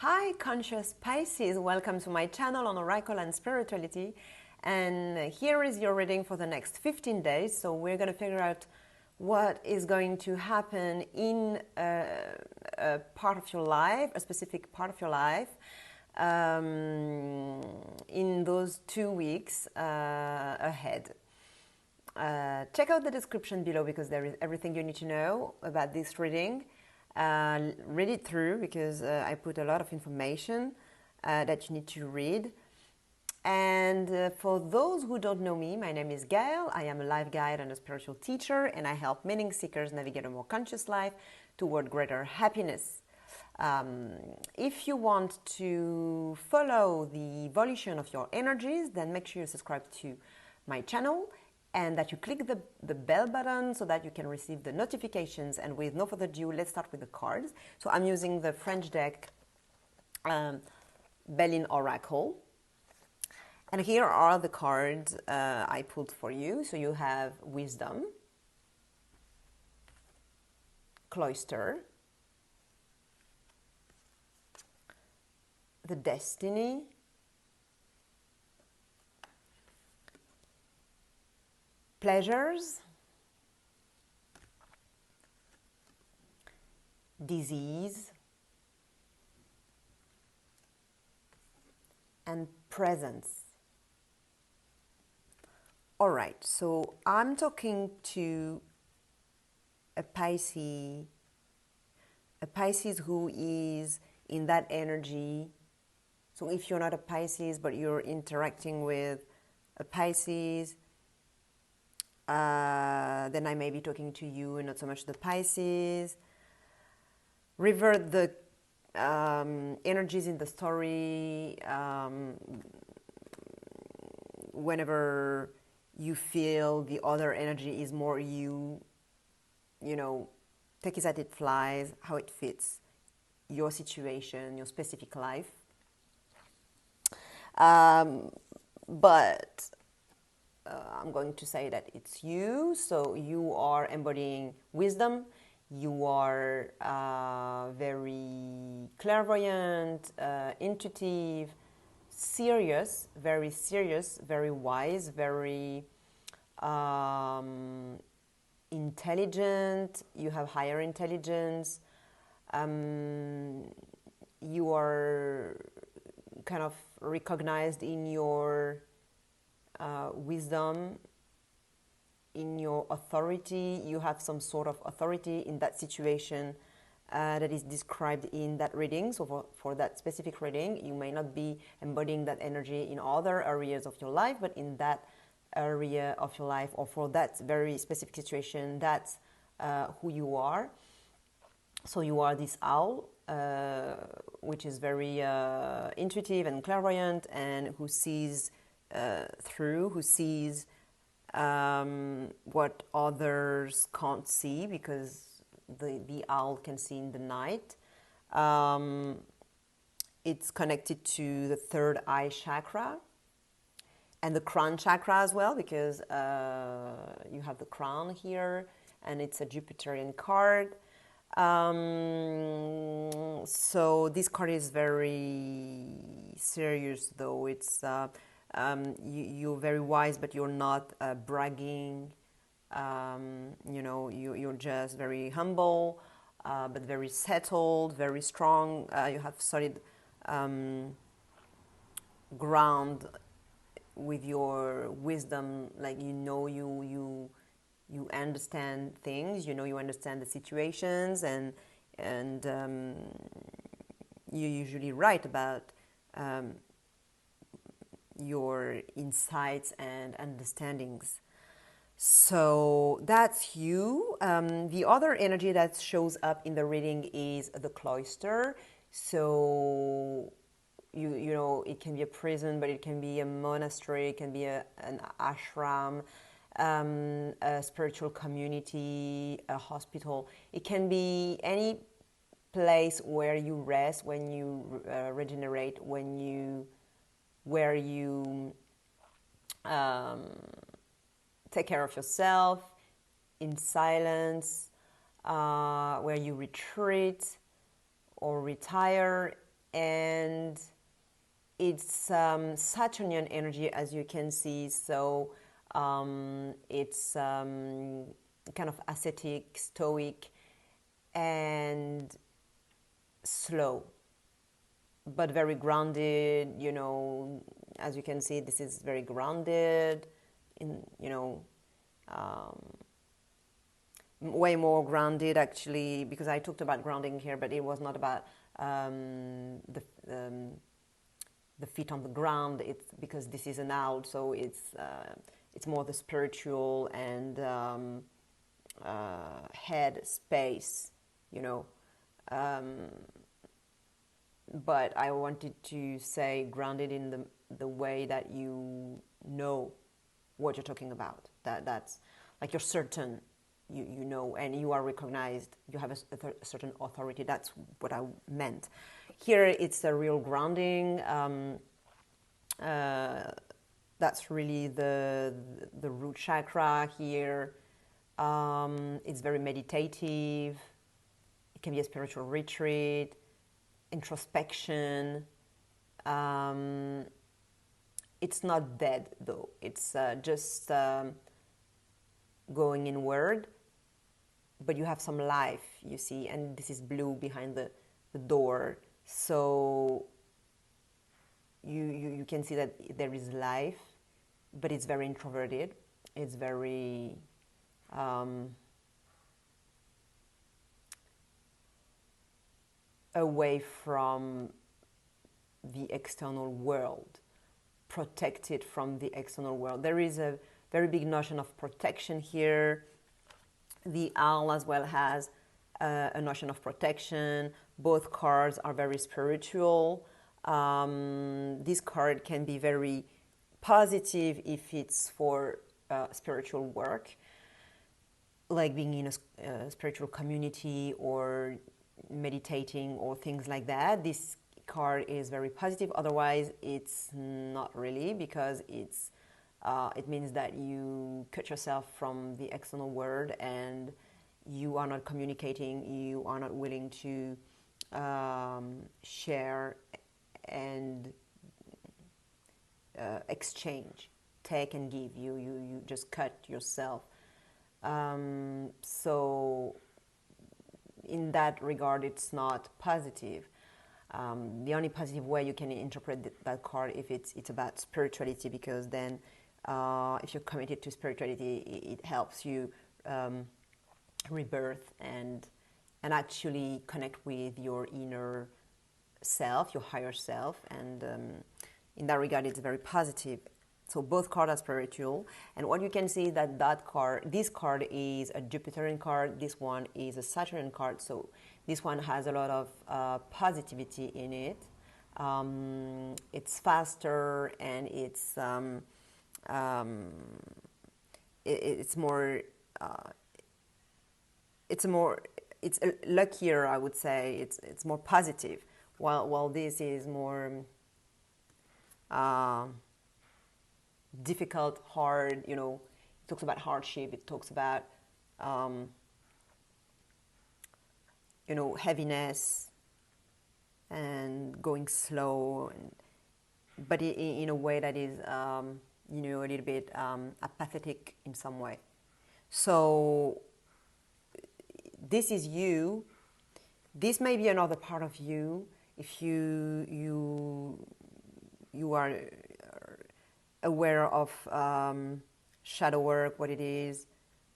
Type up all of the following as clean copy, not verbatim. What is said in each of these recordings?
Hi, conscious Pisces. Welcome to my channel on Oracle and Spirituality. And here is your reading for the next 15 days. So we're going to figure out what is going to happen in a part of your life, a specific part of your life, in those 2 weeks ahead. Check out the description below because there is everything you need to know about this reading. Read it through because I put a lot of information that you need to read. And for those who don't know me, my name is Gail. I am a life guide and a spiritual teacher, and I help meaning seekers navigate a more conscious life toward greater happiness. If you want to follow the evolution of your energies, then make sure you subscribe to my channel and that you click the bell button so that you can receive the notifications. And with no further ado, let's start with the cards. So I'm using the French deck Belline Oracle. And here are the cards I pulled for you. So you have Wisdom, Cloister, the Destiny, Pleasures, Disease, and Presence. All right, so I'm talking to a Pisces who is in that energy. So if you're not a Pisces, but you're interacting with a Pisces, then I may be talking to you and not so much the Pisces. Revert the energies in the story whenever you feel the other energy is more you know, take it as it flies, how it fits your situation, your specific life. But I'm going to say that it's you, so you are embodying wisdom. You are very clairvoyant, intuitive, serious, very wise, very intelligent. You have higher intelligence. You are kind of recognized in your wisdom, in your authority. You have some sort of authority in that situation that is described in that reading. So for that specific reading, you may not be embodying that energy in other areas of your life, but in that area of your life, or for that very specific situation, that's who you are. So you are this owl, which is very intuitive and clairvoyant, and who sees through, who sees what others can't see, because the owl can see in the night. It's connected to the third eye chakra and the crown chakra as well, because you have the crown here, and it's a Jupiterian card. So this card is very serious, though. It's you're very wise, but you're not bragging. You know, you're just very humble, but very settled, very strong. You have solid ground with your wisdom. Like, you know, you understand things. You know, you understand the situations, and you usually write about your insights and understandings. So that's you. The other energy that shows up in the reading is the cloister. So you know, it can be a prison, but it can be a monastery, it can be an ashram, a spiritual community, a hospital. It can be any place where you rest, when you regenerate, where you take care of yourself in silence, where you retreat or retire and it's Saturnian energy, as you can see. So it's kind of ascetic, stoic, and slow, but very grounded. You know, as you can see, this is very grounded in, you know, way more grounded actually, because I talked about grounding here, but it was not about the feet on the ground. It's because this is an owl, so it's more the spiritual and head space, you know. But I wanted to say grounded in the way that you know what you're talking about. That's like you're certain, you know, and you are recognized. You have a certain authority. That's what I meant. Here, it's a real grounding. That's really the root chakra here. It's very meditative. It can be a spiritual retreat, introspection. It's not dead though. It's just going inward, but you have some life, you see, and this is blue behind the door. So you can see that there is life, but it's very introverted. It's very away from the external world, protected from the external world. There is a very big notion of protection here. The owl as well has a notion of protection. Both cards are very spiritual. This card can be very positive if it's for spiritual work, like being in a spiritual community or meditating or things like that. This card is very positive. Otherwise, it's not really, because it means that you cut yourself from the external world and you are not communicating, you are not willing to share and exchange, take and give. You just cut yourself. So in that regard, it's not positive. The only positive way you can interpret that card if it's about spirituality, because then if you're committed to spirituality, it helps you rebirth and actually connect with your inner self, your higher self, and in that regard, it's very positive. So both cards are spiritual, and what you can see is that this card is a Jupiterian card, this one is a Saturnian card, so this one has a lot of positivity in it. It's faster, and it's luckier, I would say. It's more positive, while this is more difficult, hard. You know, it talks about hardship. It talks about heaviness and going slow, but in a way that is a little bit apathetic in some way. So this is you. This may be another part of you if you are aware of shadow work, what it is.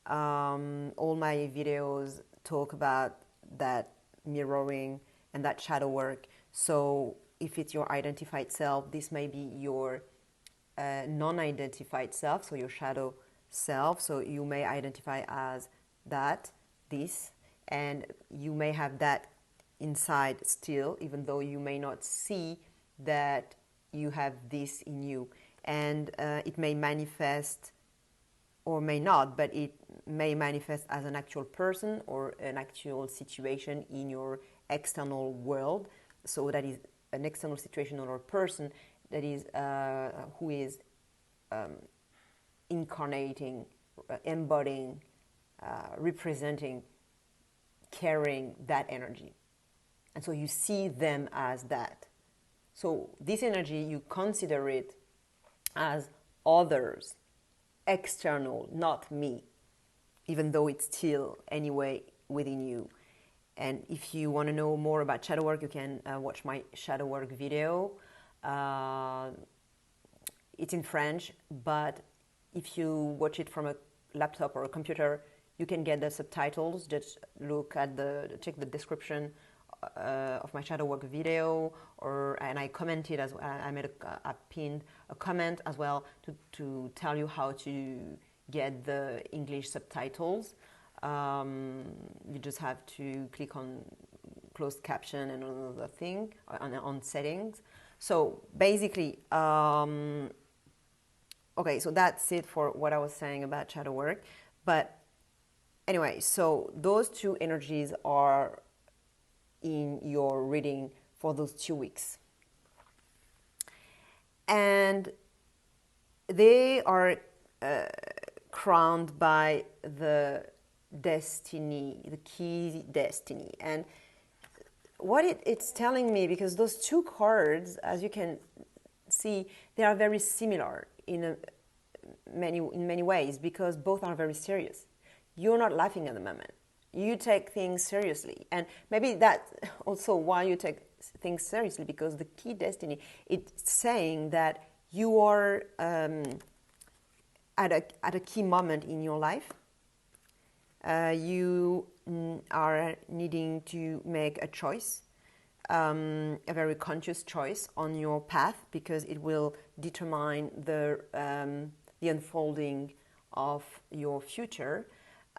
All my videos talk about that mirroring and that shadow work. So if it's your identified self, this may be your non-identified self, so your shadow self. So you may identify as this, and you may have that inside still, even though you may not see that you have this in you. And it may manifest or may not, but it may manifest as an actual person or an actual situation in your external world. So that is an external situation or a person that is who is incarnating, embodying, representing, carrying that energy. And so you see them as that. So this energy, you consider it as others, external, not me, even though it's still anyway within you. And if you want to know more about shadow work, you can watch my shadow work video. It's in French, but if you watch it from a laptop or a computer, you can get the subtitles. Just check the description of my shadow work video, and I commented as well. I pinned a comment as well to tell you how to get the English subtitles. You just have to click on closed caption and another thing on settings. So basically, okay, so that's it for what I was saying about shadow work. But anyway, so those two energies are in your reading for those 2 weeks. And they are crowned by the destiny, the key destiny. And what it's telling me, because those two cards, as you can see, they are very similar in many ways, because both are very serious. You're not laughing at the moment. You take things seriously. And maybe that's also why you take things seriously, because the key destiny, it's saying that you are at a key moment in your life. You are needing to make a choice, a very conscious choice on your path, because it will determine the unfolding of your future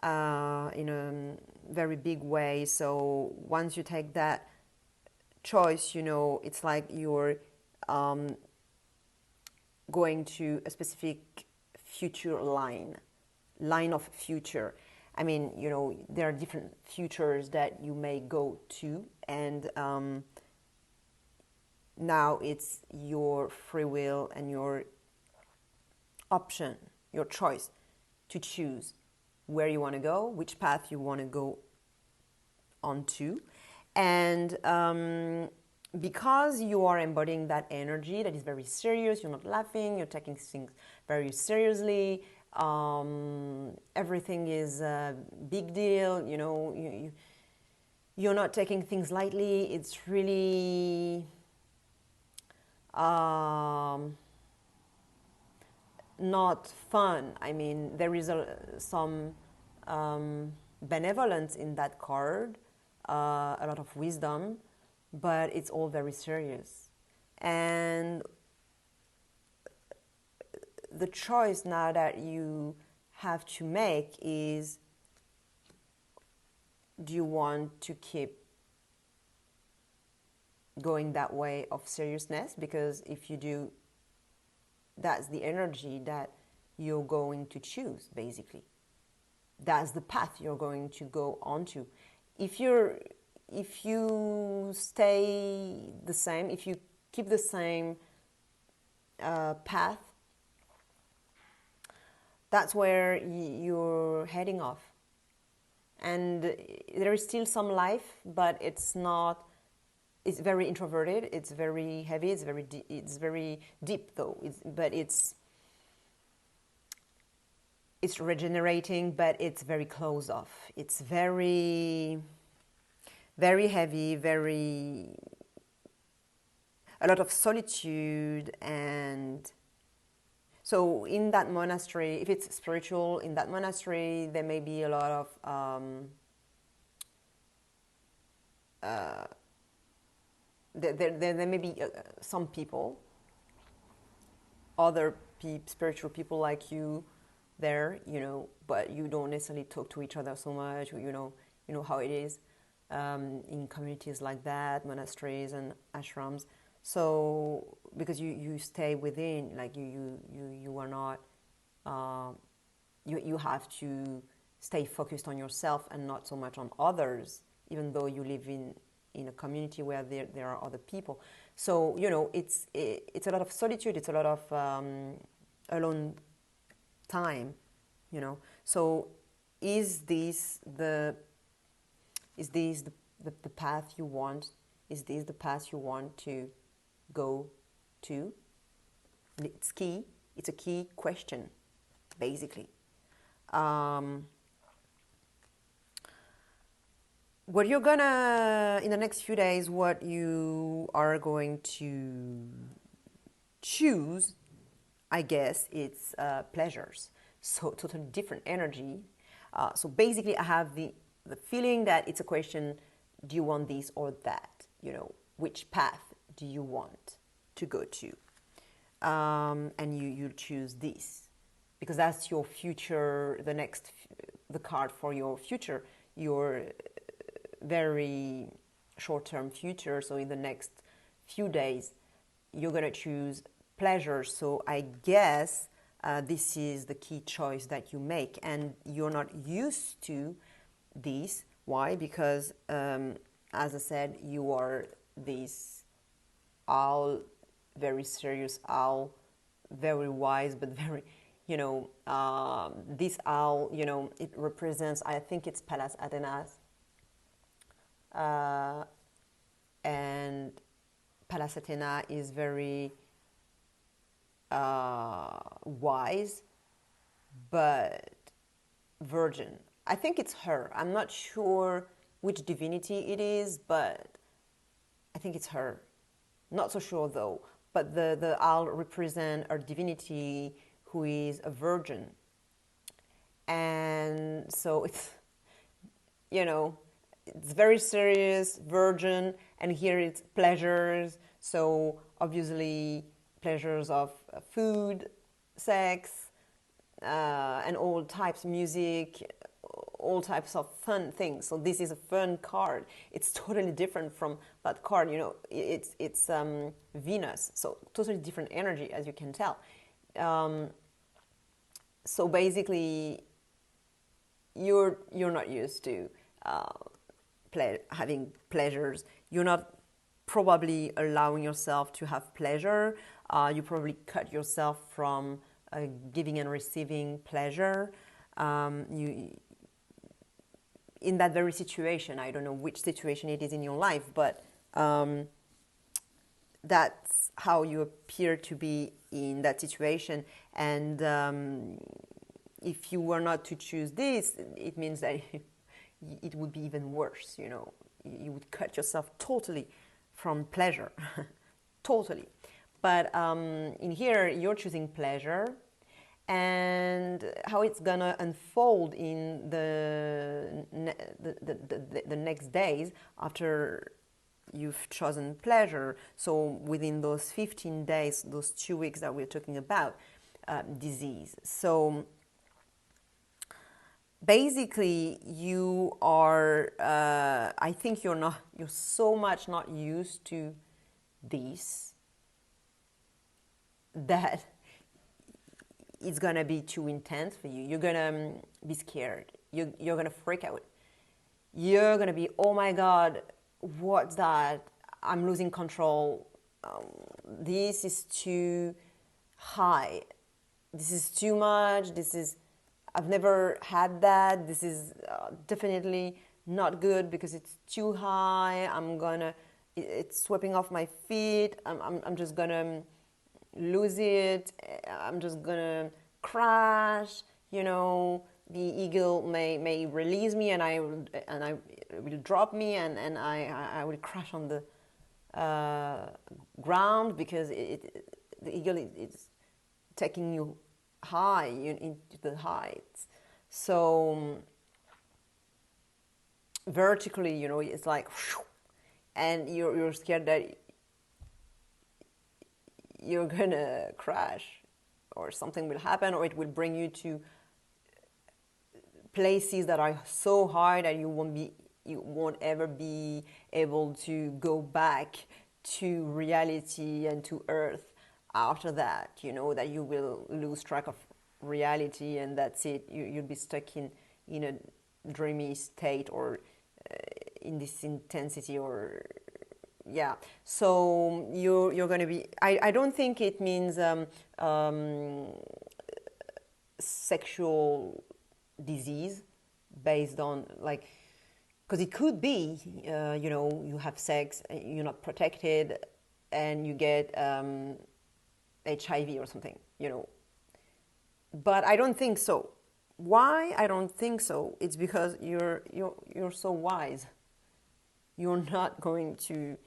in a very big way. So once you take that choice, it's like you're going to a specific future line of future. I mean, there are different futures that you may go to, and now it's your free will and your option, your choice to choose where you want to go, which path you want to go onto. And because you are embodying that energy that is very serious, you're not laughing, you're taking things very seriously, everything is a big deal, you're not taking things lightly. It's really not fun. I mean, there is some benevolence in that card, a lot of wisdom, but it's all very serious. And the choice now that you have to make is, do you want to keep going that way of seriousness? Because if you do, that's the energy that you're going to choose, basically. That's the path you're going to go onto. If you stay the same, if you keep the same path, that's where you're heading off. And there is still some life, but it's not. It's very introverted. It's very heavy. It's very deep, though. It's regenerating, but it's very closed off. It's very, very heavy. A lot of solitude. And so in that monastery, if it's spiritual, in that monastery, there may be a lot of there may be some people, other spiritual people like you there, but you don't necessarily talk to each other so much. You know how it is in communities like that, monasteries and ashrams. So because you stay within, like you are not, you have to stay focused on yourself and not so much on others, even though you live in a community where there are other people. So it's a lot of solitude. It's a lot of alone time. So is this the path you want Is this the path you want to go to? It's key. It's a key question, basically. What you're gonna, in the next few days, what you are going to choose, I guess, it's pleasures. So totally different energy. So basically, I have the feeling that it's a question: do you want this or that? You know, which path do you want to go to? And you choose this because that's your future. The card for your future, your very short-term future. So in the next few days, you're gonna choose pleasure. So I guess this is the key choice that you make, and you're not used to this. Why? Because as I said, you are this owl, very serious owl, very wise, but very, this owl, it represents, I think it's Pallas Athena's, and Pallas Athena is very wise, but virgin. I think it's her. I'm not sure which divinity it is, but I think it's her. Not so sure though. But the owl represents a divinity who is a virgin. And so it's, it's very serious, virgin, and here it's pleasures. So obviously pleasures of food, sex, and all types of music, all types of fun things. So this is a fun card. It's totally different from that card. It's Venus, so totally different energy, as you can tell. So basically, you're not used to having pleasures. You're not probably allowing yourself to have pleasure. You probably cut yourself from giving and receiving pleasure. In that very situation, I don't know which situation it is in your life, but that's how you appear to be in that situation. And if you were not to choose this, it means that it would be even worse. You would cut yourself totally from pleasure, totally. But in here, you're choosing pleasure. And how it's gonna unfold in the next days after you've chosen pleasure. So within those 15 days, those 2 weeks that we're talking about, disease. So basically, you are. I think you're so much not used to this that it's gonna be too intense for you. You're gonna be scared. You're gonna freak out. You're gonna be, oh my God, what's that? I'm losing control. This is too high. This is too much. I've never had that. This is definitely not good because it's too high. It's sweeping off my feet. I'm just gonna lose it. I'm just gonna crash. The eagle may release me, and I will drop me, and I will crash on the ground because the eagle is taking you high into the heights. So vertically, it's like, and you're scared that you're gonna crash or something will happen, or it will bring you to places that are so high that you won't ever be able to go back to reality and to earth after that. That you will lose track of reality, and that's it. You'll be stuck in a dreamy state, or in this intensity, or yeah. So you're going to be, I don't think it means sexual disease based on, like, Because it could be, you know, you have sex, you're not protected, and you get HIV or something, you know. But I don't think so. Why I don't think so? It's because you're so wise. You're not going to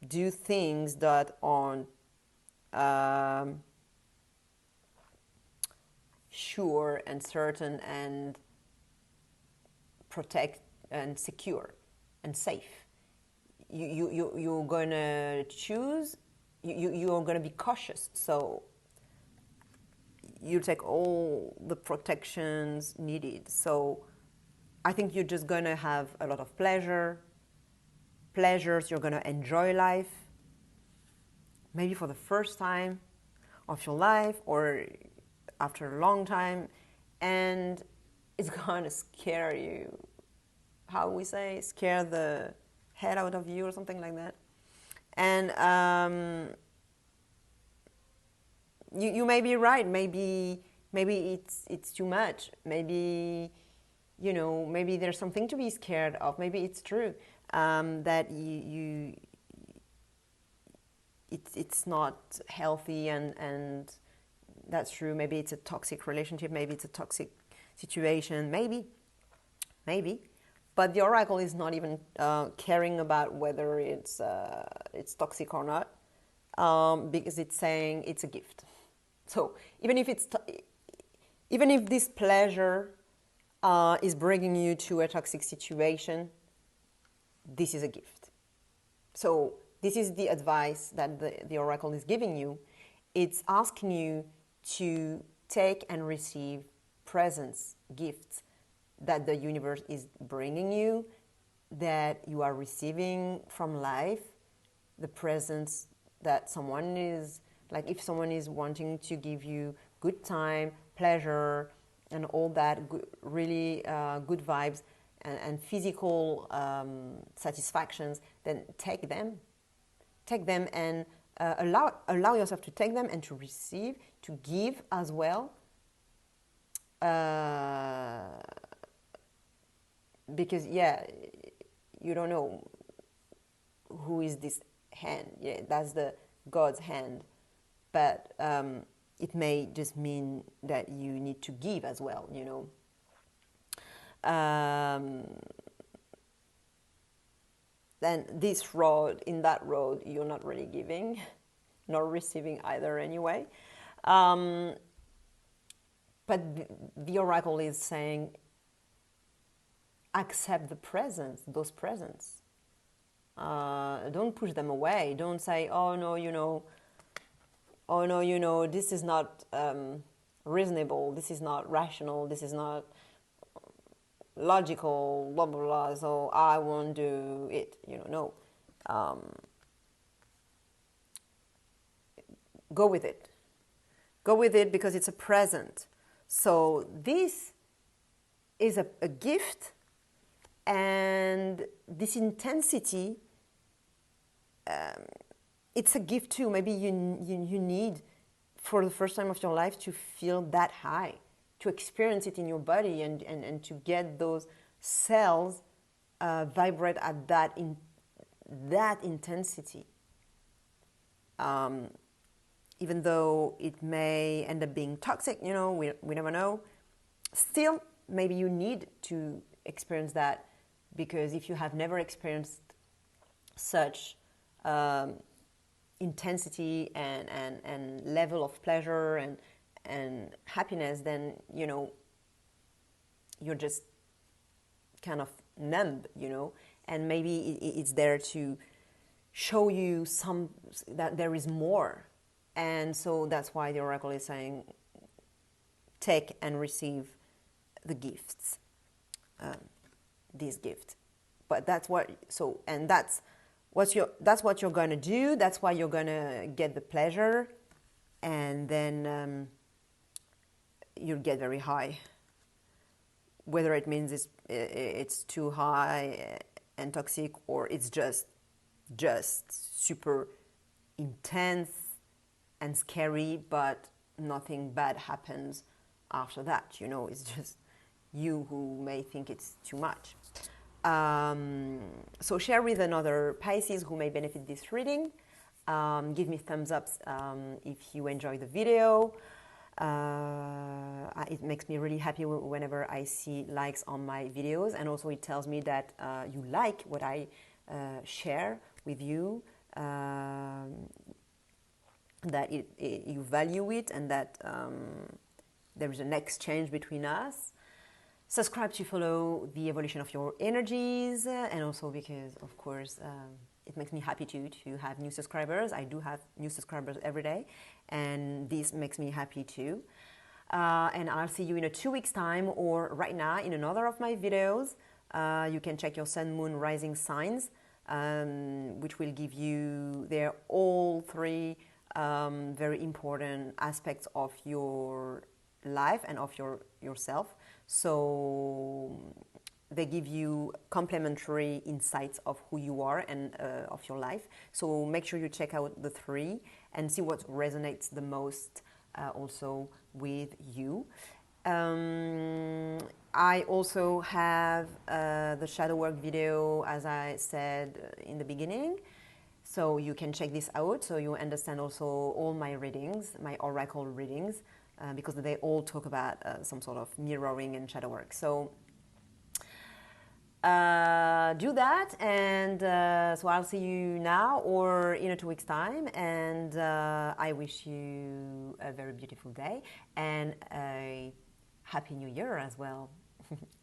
do things that aren't sure and certain and protect and secure and safe. You're going to choose, you're going to be cautious. So you take all the protections needed. So I think you're just going to have a lot of pleasures. You're going to enjoy life, maybe for the first time of your life or after a long time, and it's going to scare you. How we say, scare the head out of you or something like that. And you may be right. Maybe it's too much. Maybe, you know, maybe there's something to be scared of. Maybe it's true that it's not healthy, and that's true. Maybe it's a toxic relationship. Maybe it's a toxic situation. Maybe. But the oracle is not even caring about whether it's toxic or not, because it's saying it's a gift. So even if this pleasure is bringing you to a toxic situation, this is a gift. So this is the advice that the oracle is giving you. It's asking you to take and receive presents, gifts that the universe is bringing you, that you are receiving from life, the presents that someone is, like if someone is wanting to give you good time, pleasure, and all that, good, really good vibes and physical satisfactions, then take them and allow yourself to take them and to receive, to give as well. Because you don't know who is this hand. Yeah, that's the God's hand, but it may just mean that you need to give as well. You know. Then this road, in that road, you're not really giving, nor receiving either anyway. But the oracle is saying, accept the presents, those presents. Don't push them away. Don't say, oh no, you know, this is not reasonable, this is not rational, this is not logical, blah, blah, blah, so I won't do it. No. Go with it. Go with it because it's a present. So this is a gift. And this intensity, it's a gift too. Maybe you need, for the first time of your life, to feel that high, to experience it in your body, and to get those cells vibrate at that intensity. Even though it may end up being toxic, we never know. Still, maybe you need to experience that. Because if you have never experienced such intensity and level of pleasure and happiness, then, you're just kind of numb, and maybe it's there to show you that there is more. And so that's why the oracle is saying, take and receive the gifts. This gift, but that's what you're going to do. That's why you're going to get the pleasure, and then you'll get very high. Whether it means it's too high and toxic, or it's just super intense and scary, but nothing bad happens after that. It's just you who may think it's too much. So share with another Pisces who may benefit this reading. Give me thumbs up if you enjoy the video. It makes me really happy whenever I see likes on my videos, and also it tells me that you like what I share with you, that you value it, and that there is an exchange between us. Subscribe to follow the evolution of your energies, and also because, of course, it makes me happy to have new subscribers. I do have new subscribers every day, and this makes me happy too. And I'll see you in 2 weeks' time, or right now in another of my videos. You can check your sun, moon, rising signs, which will give you there all three very important aspects of your life and of yourself. So they give you complementary insights of who you are and of your life. So make sure you check out the three and see what resonates the most also with you. I also have the shadow work video, as I said in the beginning. So you can check this out so you understand also all my readings, my oracle readings, because they all talk about some sort of mirroring and shadow work. So do that, and so I'll see you now or in 2 weeks' time, and I wish you a very beautiful day and a happy new year as well.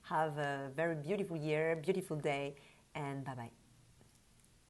Have a very beautiful year, beautiful day, and bye-bye.